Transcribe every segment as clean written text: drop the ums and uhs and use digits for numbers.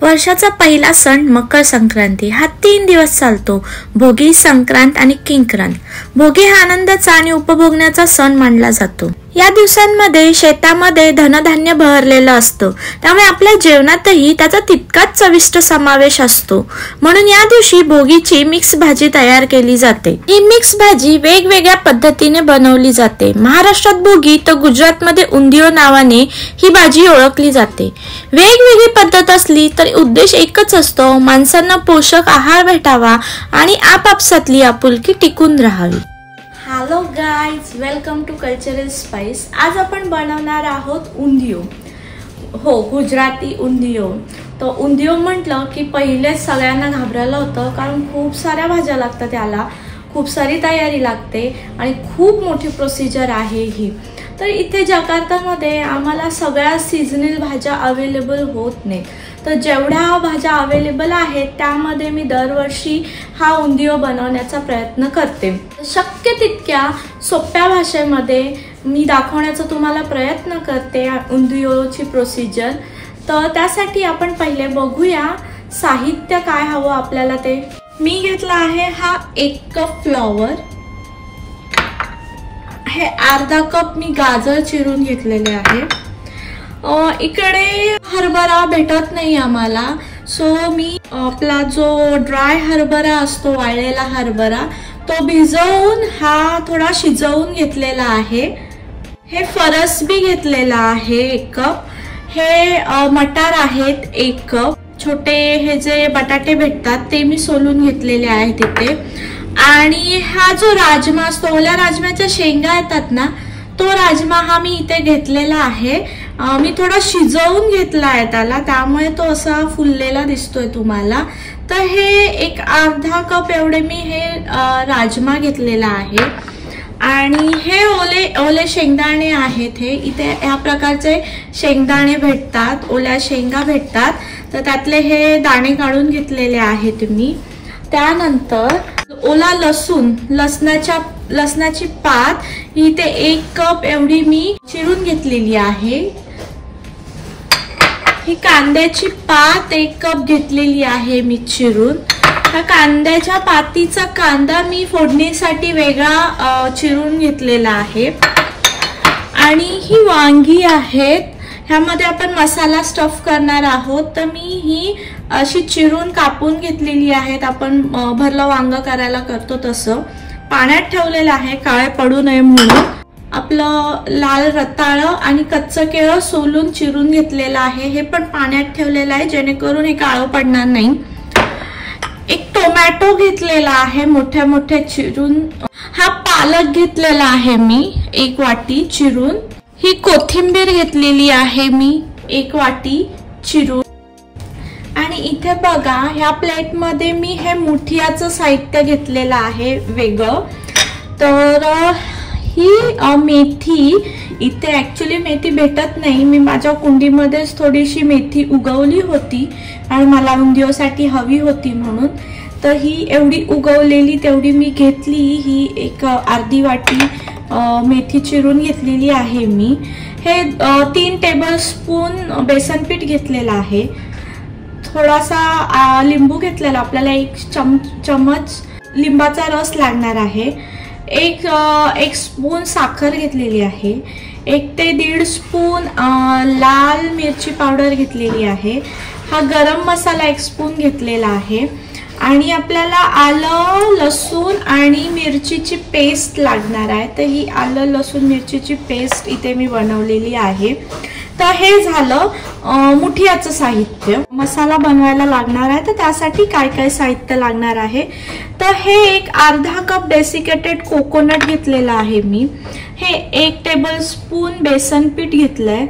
वर्षाचा पहिला सण मकर संक्रांती हा 3 दिवस चालतो। भोगी, संक्रांत आणि किंक्रांत। भोगी हा आनंदाचा आणि उपभोगण्याचा सण मानला जातो। या दिवसांमध्ये शेतामध्ये धनधान्य बहरलेलं असतं, त्यामुळे आपल्या जेवणातही त्याचा तितकाच चविष्ट समावेश असतो। म्हणून या दिवशी भोगीची मिक्स भाजी तयार केली जाते। ही मिक्स भाजी वेगवेगळ्या पद्धतीने बनवली जाते। महाराष्ट्रात भोगी तर गुजरातमध्ये उंदियो नावाने ही भाजी ओळखली जाते। वेगवेगळी पद्धत असली तरी उद्देश एकच असतो, माणसांना पोषक आहार भेटावा आणि आपापसातली आपुलकी टिकून राहावी। Hello guys, welcome to cultural spice. आज आपण बनवणार आहोत उंदियो। हो, गुजराती उंदियो। तो उंदियो म्हटलं की पहिले सगळ्यांना घाबरायला होतं, कारण खूप साऱ्या भाज्या लागतात, त्याला खूप सारी तयारी लागते आणि खूप मोठी प्रोसिजर आहे ही। तर इथे जकार्तामध्ये आम्हाला सगळ्या सीजनल भाज्या अवेलेबल होत नाही, तर जेवढ्या भाज्या अवेलेबल आहेत त्यामध्ये मी दरवर्षी हा उंदियो बनवण्याचा प्रयत्न करते। शक्य तितक्या सोप्या भाषेमध्ये मी दाखवण्याचा तुम्हाला प्रयत्न करते उंदियोची प्रोसिजर। तर त्यासाठी आपण पहिले बघूया साहित्य काय हवं आपल्याला ते। मी घेतला आहे हा 1 कप फ्लॉवर, हे अर्धा कप मी गाजर चिरून घेतलेले आहे। इकडे हरभरा भेटत नाही आम्हाला, सो मी आपला जो ड्राय हरभरा असतो, वाळलेला हरभरा, तो भिजवून हा थोडा शिजवून घेतलेला आहे। हे फरसबी घेतलेला आहे 1 कप। हे मटार आहेत 1 कप। छोटे हे जे बटाटे भेटतात ते मी सोलून घेतलेले आहेत इथे। आणि हा जो राजमा असतो, ओल्या राजम्याच्या शेंगा येतात ना, तो राजमा हा मी इथे घेतलेला आहे। मी थोडा शिजवून घेतला आहे त्याला, त्यामुळे तो असा फुललेला दिसतोय तुम्हाला। तर हे एक अर्धा कप एवढे मी हे राजमा घेतलेला आहे। आणि हे ओले शेंगदाणे आहेत। हे इथे ह्या प्रकारचे शेंगदाणे भेटतात, ओल्या शेंगा भेटतात, तर त्यातले हे दाणे काढून घेतलेले आहेत मी। त्यानंतर ओला लसूण, लसणाची पात इथे 1 कप एवढी मी चिरून घेतलेली आहे। ही कांद्याची पात 1 कप घेतलेली आहे मी चिरून। ह्या कांद्याच्या पातीचा कांदा मी फोडणीसाठी वेगळा चिरून घेतलेला आहे। आणि ही वांगी आहेत, ह्यामध्ये आपण मसाला स्टफ करणार आहोत, तर मी ही अशी चिरून कापून घेतलेली आहेत। आपण भरलं वांग करायला करतो तसं पाण्यात ठेवलेलं आहे, काळे पडू नये म्हणून। आपलं लाल रताळं आणि कच्चं केळं सोलून चिरून घेतलेलं आहे, हे पण पाण्यात ठेवलेलं आहे जेणेकरून हे काळं पडणार नाही। एक टोमॅटो घेतलेला आहे मोठ्या मोठ्या चिरून। हा पालक घेतलेला आहे मी 1 वाटी चिरून। ही कोथिंबीर घेतलेली आहे मी 1 वाटी चिरून। आणि इथे बघा, ह्या प्लेट मध्ये मी हे मुठियाचं साहित्य घेतलेलं आहे वेगळं। तर ही मेथी, इथे ऍक्च्युली मेथी भेटत नाही, मी माझ्या कुंडीमध्येच थोडीशी मेथी उगवली होती आणि मला उंदियोसाठी हवी होती म्हणून। तर ही एवढी उगवलेली तेवढी मी घेतली। ही एक अर्धी वाटी मेथी चिरून घेतलेली आहे मी। हे 3 टेबलस्पून बेसन पीठ घेतलेलं आहे। थोडासा लिंबू घेतलेला, आपल्याला 1 चमच लिंबाचा रस लागणार आहे। एक स्पून साखर घेतलेली आहे। 1 ते 1.5 स्पून लाल मिरची पावडर घेतलेली आहे। हा गरम मसाला 1 स्पून घेतलेला आहे। आणि आपल्याला आलं, लसूण आणि मिरचीची पेस्ट लागणार आहे, तर ही आलं, लसूण, मिरचीची पेस्ट इथे मी बनवलेली आहे। तर हे झालं मुठियाचं साहित्य। मसाला बनवायला लागणार आहे, तर त्यासाठी काय काय साहित्य लागणार आहे, तर हे एक अर्धा कप डेसिकेटेड कोकोनट घेतलेला आहे मी। हे 1 टेबलस्पून बेसन पीठ घेतलंय।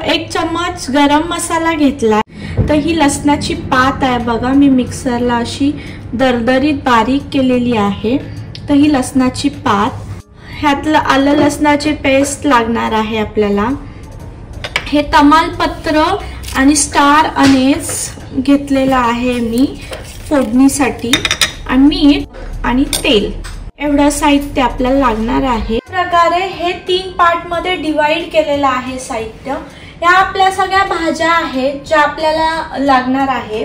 1 चम्मच गरम मसाला घेतलाय। तर ही लसणाची पात आहे बघा, मी मिक्सरला अशी दरदरीत बारीक केलेली आहे। तर ही लसणाची पात, ह्यातलं आलं लसणाची पेस्ट लागणार आहे आपल्याला। हे तमालपत्र आणि स्टार अनेस घेतलेला आहे मी फोडणीसाठी। आणि मीठ आणि तेल एवढं साहित्य आपल्याला लागणार आहे। प्रकारे हे 3 पार्ट मध्ये डिवाइड केलेलं आहे साहित्य। या आपल्या सगळ्या भाज्या आहेत ज्या आपल्याला लागणार आहे।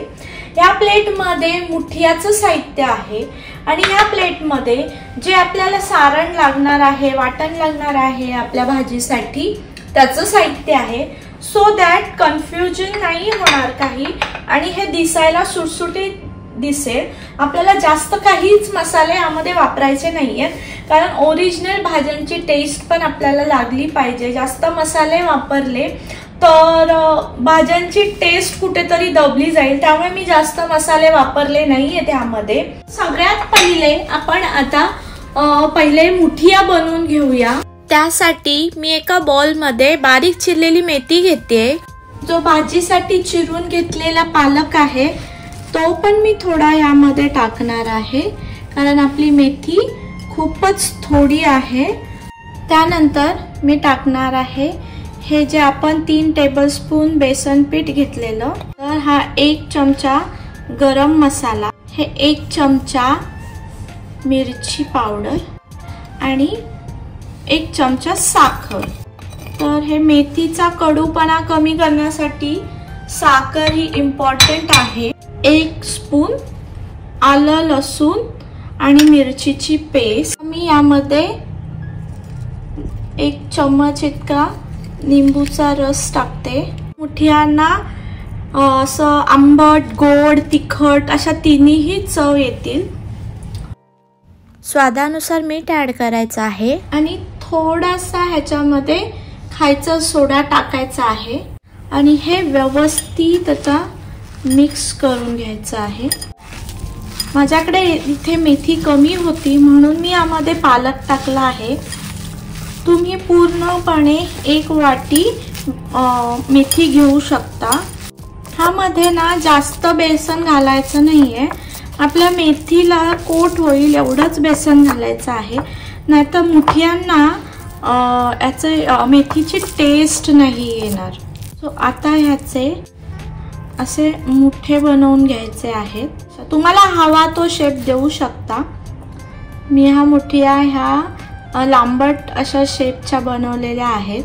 या प्लेटमध्ये मुठियाचं साहित्य आहे आणि या प्लेटमध्ये जे आपल्याला सारण लागणार आहे, वाटण लागणार आहे आपल्या भाजीसाठी त्याचं साहित्य आहे, सो दॅट कन्फ्युजन नाही होणार काही आणि हे दिसायला सुटसुटीत दिसेल। आपल्याला जास्त काहीच मसाले यामध्ये वापरायचे नाहीयेत, कारण ओरिजिनल भाज्यांची टेस्ट पण आपल्याला लागली पाहिजे। जास्त मसाले वापरले तर भाज्यांची टेस्ट कुठेतरी दबली जाईल, त्यामुळे मी जास्त मसाले वापरले नाहीये त्यामध्ये। सगळ्यात पहिले आपण आता पहिले मुठिया बनवून घेऊया। त्यासाठी मी एका बाउल मध्ये बारीक चिरलेली मेथी घेते। जो भाजीसाठी चिरून घेतलेला पालक आहे तो पण मी थोडा यामध्ये टाकणार आहे, कारण आपली मेथी खूपच थोडी आहे। त्यानंतर मी टाकणार आहे हे जे आपण 3 टेबलस्पून बेसन पीठ घेतलेलं, तर हा 1 चमचा गरम मसाला, हे 1 चमचा मिरची पावडर आणि 1 चमचा साखर। तर हे मेथीचा कडूपणा कमी करण्यासाठी साखर ही इम्पॉर्टंट आहे। 1 स्पून आलं लसूण आणि मिरचीची पेस्ट, मी यामध्ये 1 चम्मच इतका लिंबूचा रस टाकते। मुठियांना असं आंबट, गोड, तिखट अशा तिन्ही चव येतील। स्वादानुसार मीठ ऍड करायचं आहे आणि थोडासा ह्याच्यामध्ये खायचा सोडा टाकायचा आहे आणि हे व्यवस्थित आता मिक्स करून घ्यायचं आहे। माझ्याकडे इथे मेथी कमी होती म्हणून मी यामध्ये पालक टाकला आहे। तुम्ही पूर्णपणे 1 वाटी मेथी घेऊ शकता। ह्यामध्ये ना जास्त बेसन घालायचं नाहीये, आपल्या मेथीला कोट होईल एवढंच बेसन घालायचं आहे, नाहीतर मुठियांना मेथीची टेस्ट नाही येणार। सो आता ह्याचे असे मुठे बनवून घ्यायचे आहेत। तुम्हाला हवा तो शेप देऊ शकता। मी ह्या मुठिया ह्या लांबट अशा शेपच्या बनवलेल्या आहेत,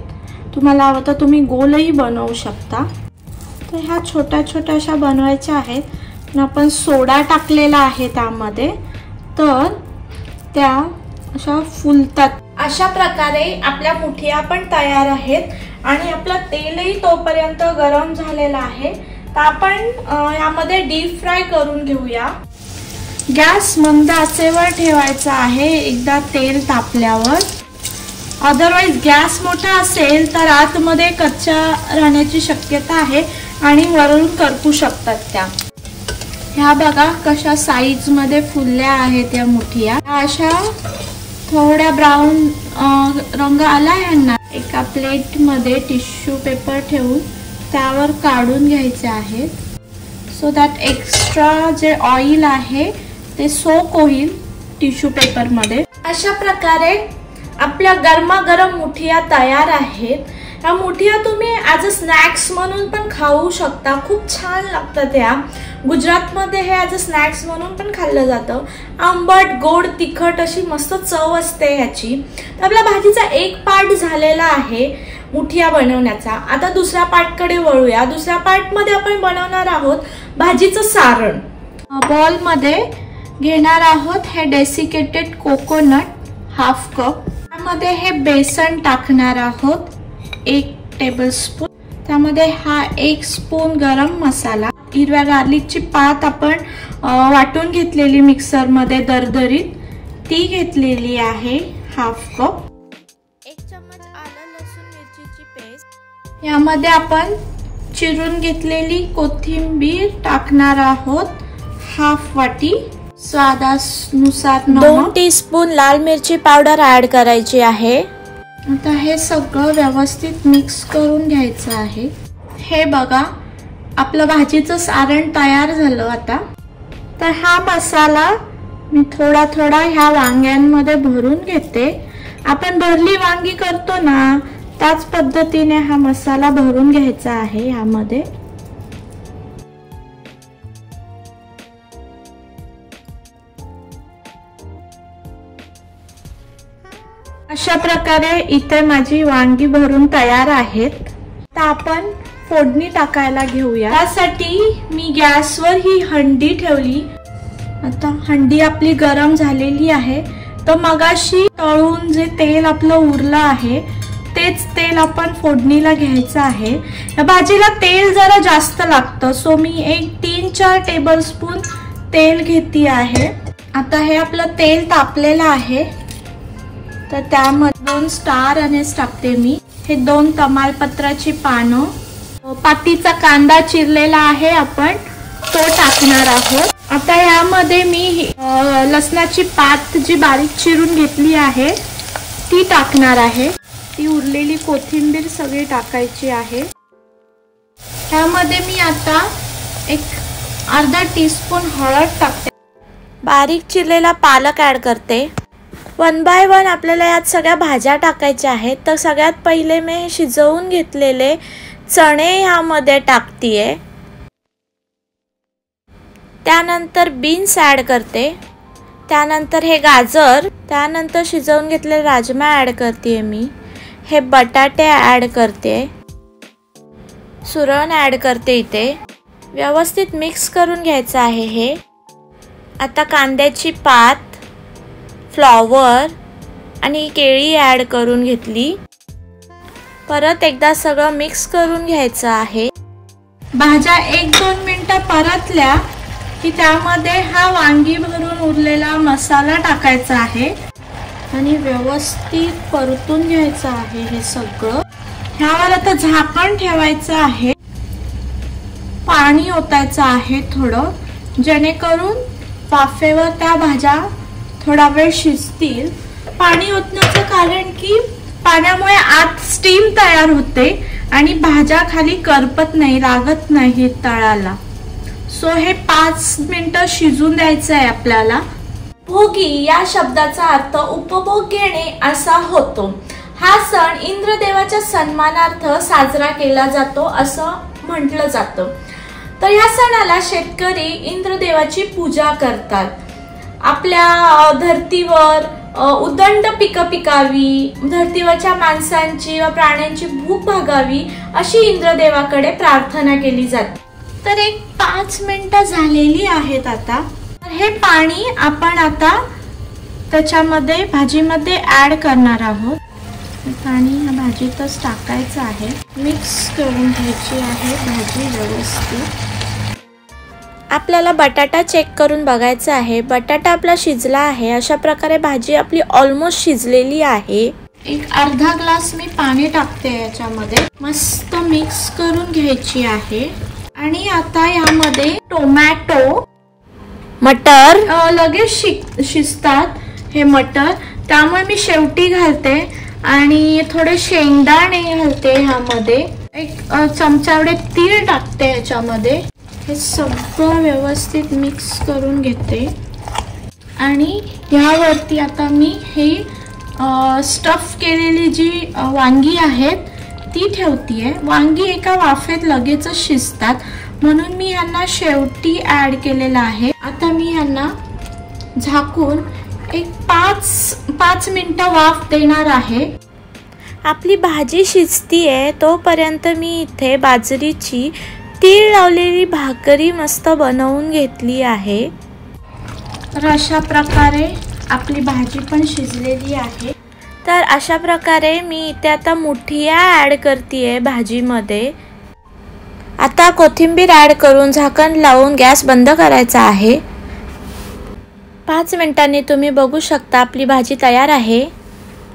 तुम्हाला हवं तर तुम्ही गोलही बनवू शकता। तर ह्या छोट्या छोट्या अशा बनवायच्या आहेत। आपण सोडा टाकलेला आहे त्यामध्ये, तर त्या अशा फुलतात। अशा प्रकारे आपल्या मुठिया पण तयार आहेत आणि आपलं तेलही तोपर्यंत गरम झालेलं आहे। तर आपण यामध्ये डीप फ्राय करून घेऊया। गॅस मंद आचेवर ठेवायचा आहे एकदा तेल तापल्यावर, अदरवाइज गॅस मोठा असेल तर आतमध्ये कच्च्या राहण्याची शक्यता आहे आणि वरून करपू शकतात त्या। ह्या बघा कशा साईज मध्ये फुलल्या आहेत या मुठिया। अशा थोड्या ब्राऊन रंग आला यांना। एका प्लेट मध्ये टिश्यू पेपर ठेवून त्यावर काढून घ्यायचे आहेत, सो दॅट एक्स्ट्रा जे ऑइल आहे ते सोक होईल टिश्यू पेपर मध्ये। अशा प्रकारे आपल्या गरमागरम मुठिया तयार आहेत। ह्या मुठिया तुम्ही ॲज अ स्नॅक्स म्हणून पण खाऊ शकता, खूप छान लागतात या। गुजरातमध्ये हे ॲज अ स्नॅक्स म्हणून पण खाल्लं जातं। आंबट, गोड, तिखट अशी मस्त चव असते ह्याची। तर आपल्या भाजीचा एक पार्ट झालेला आहे मुठिया बनवण्याचा। आता दुसऱ्या पार्टकडे वळूया। दुसऱ्या पार्टमध्ये आपण बनवणार आहोत भाजीचं सारण। बॉलमध्ये घेणार आहोत हे डेसिकेटेड कोकोनट हाफ कप, त्यामध्ये हे बेसन टाकणार आहोत 1 टेबलस्पून, त्यामध्ये हा 1 स्पून गरम मसाला, हिरव्या गार्लिकची पात आपण वाटून घेतलेली मिक्सर मध्ये दरदरीत ती घेतलेली आहे हाफ कप, 1 चम्मच आलं लसूण मिरचीची पेस्ट, यामध्ये आपण चिरून घेतलेली कोथिंबीर टाकणार आहोत हाफ वाटी, स्वादानुसार 2 टीस्पून लाल मिरची पावडर ऍड करायची आहे। आता हे सगळं व्यवस्थित मिक्स करून घ्यायचं आहे। हे बघा आपलं भाजीचं सारण तयार झालं आता। तर हा मसाला मी थोडा थोडा ह्या वांग्यांमध्ये भरून घेते। आपण भरली वांगी करतो ना त्याच पद्धतीने हा मसाला भरून घ्यायचा आहे यामध्ये। अशा प्रकारे इथे माझी वांगी भरून तयार आहेत। आता आपण फोडणी टाकायला घेऊया। त्यासाठी मी गॅसवर ही हंडी ठेवली। आता हंडी आपली गरम झालेली आहे। तर मगाशी तळून जे तेल आपलं उरलं आहे तेच तेल आपण फोडणीला घ्यायचं आहे। या भाजीला तेल जरा जास्त लागतं, सो मी एक 3-4 टेबलस्पून तेल घेते आहे। आता हे आपलं तेल तापलेलं आहे, तर त्यामध्ये 2 स्टार अनेस टाकते मी। हे 2 तमालपत्राची पानं, पातीचा कांदा चिरलेला आहे आपण तो टाकणार आहोत। आता यामध्ये मी लसणाची पात जी बारीक चिरून घेतली आहे ती टाकणार आहे। ती उरलेली कोथिंबीर सगळी टाकायची आहे। यामध्ये मी आता एक अर्धा टीस्पून हळद टाकते। बारीक चिरलेला पालक ऍड करते। 1 बाय 1 आपल्याला यात सगळ्या भाज्या टाकायच्या आहेत। तर सगळ्यात पहिले मी शिजवून घेतलेले चणे यामध्ये टाकतेय। त्यानंतर बीन्स ऍड करते, त्यानंतर हे गाजर, त्यानंतर शिजवून घेतलेले राजमा ऍड करते मी। हे बटाटे ऍड करते, सुरण ऍड करते इथे। व्यवस्थित मिक्स करून घ्यायचं आहे हे। आता कांद्याची पात, फ्लॉवर आणि केळी ऍड करून घेतली। परत एकदा सगळं मिक्स करून घ्यायचं आहे। भाज्या 1-2 मिनिटं परतल्या की त्यामध्ये हा वांगी भरून उरलेला मसाला टाकायचा आहे आणि व्यवस्थित परतून घ्यायचं आहे हे सगळं। ह्यावर आता झाकण ठेवायचं आहे। पाणी ओतायचं आहे थोडं, जेणेकरून वाफेवर त्या भाज्या थोडा वेळ शिजतील। पाणी ओतण्याचं कारण की पाण्यामुळे आत स्टीम तयार होते आणि भाज्या खाली करपत नाही, लागत नाही तळाला। सो हे 5 मिनिटं शिजून द्यायचं आहे आपल्याला। भोगी या शब्दाचा अर्थ उपभोग घेणे असा होतो। हा सण इंद्रदेवाच्या सन्मानार्थ साजरा केला जातो असं म्हटलं जातं। तर या सणाला शेतकरी इंद्रदेवाची पूजा करतात। आपल्या धर्तीवर उदंड पिकं पिकावी, धर्तीवरच्या माणसांची व प्राण्यांची भूक भागावी अशी इंद्रदेवाकडे प्रार्थना केली जाते। तर एक 5 मिनिटं झालेली आहेत आता। हे पाणी आपण आता त्याच्यामध्ये भाजीमध्ये ऍड करणार आहोत। पाणी ह्या भाजीतच टाकायचं आहे, मिक्स करून घ्यायची आहे भाजी व्यवस्थित। आपल्याला बटाटा चेक करून बघायचा आहे, बटाटा आपला शिजला आहे। अशा प्रकारे भाजी आपली ऑलमोस्ट शिजलेली आहे। एक अर्धा ग्लास मी पाणी टाकते याच्यामध्ये, मस्त मिक्स करून घ्यायची आहे। आणि आता यामध्ये टोमॅटो, मटर लगेच शिजतात हे मटर, त्यामुळे मी शेवटी घालते आणि थोडे शेंगदाणे घालते ह्यामध्ये। एक चमचावडे तीळ टाकते याच्यामध्ये। हे सगळं व्यवस्थित मिक्स करून घेते आणि ह्यावरती आता मी हे स्टफ केलेली जी वांगी आहेत ती ठेवतीये। वांगी एका वाफेत लगेचच शिजतात म्हणून मी यांना शेवटी ऍड केलेला आहे। आता मी यांना झाकून एक 5 मिनिटं वाफ देणार आहे। आपली भाजी शिजतीये तोपर्यंत मी इथे बाजरीची तीळ लावलेली भाकरी मस्त बनवून घेतली आहे। तर अशा प्रकारे आपली भाजी पण शिजलेली आहे। तर अशा प्रकारे मी इथे आता मुठिया ऍड करतेय भाजीमध्ये। आता कोथिंबीर ऍड करून झाकण लावून गॅस बंद करायचा आहे। 5 मिनिटांनी तुम्ही बघू शकता आपली भाजी तयार आहे।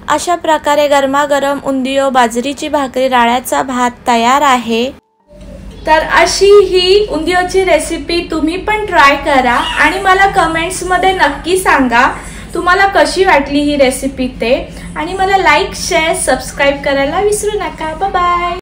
अशा प्रकारे गरमागरम उंदियो, बाजरीची भाकरी, राळ्याचा भात तयार आहे। तर अशी ही उंदियोची रेसिपी तुम्ही पण ट्राय करा आणि मला कमेंट्स मध्ये नक्की सांगा तुम्हाला कशी वाटली ही रेसिपी ते। आणि मला लाईक, शेअर, सबस्क्राइब करायला विसरू नका। Bye bye.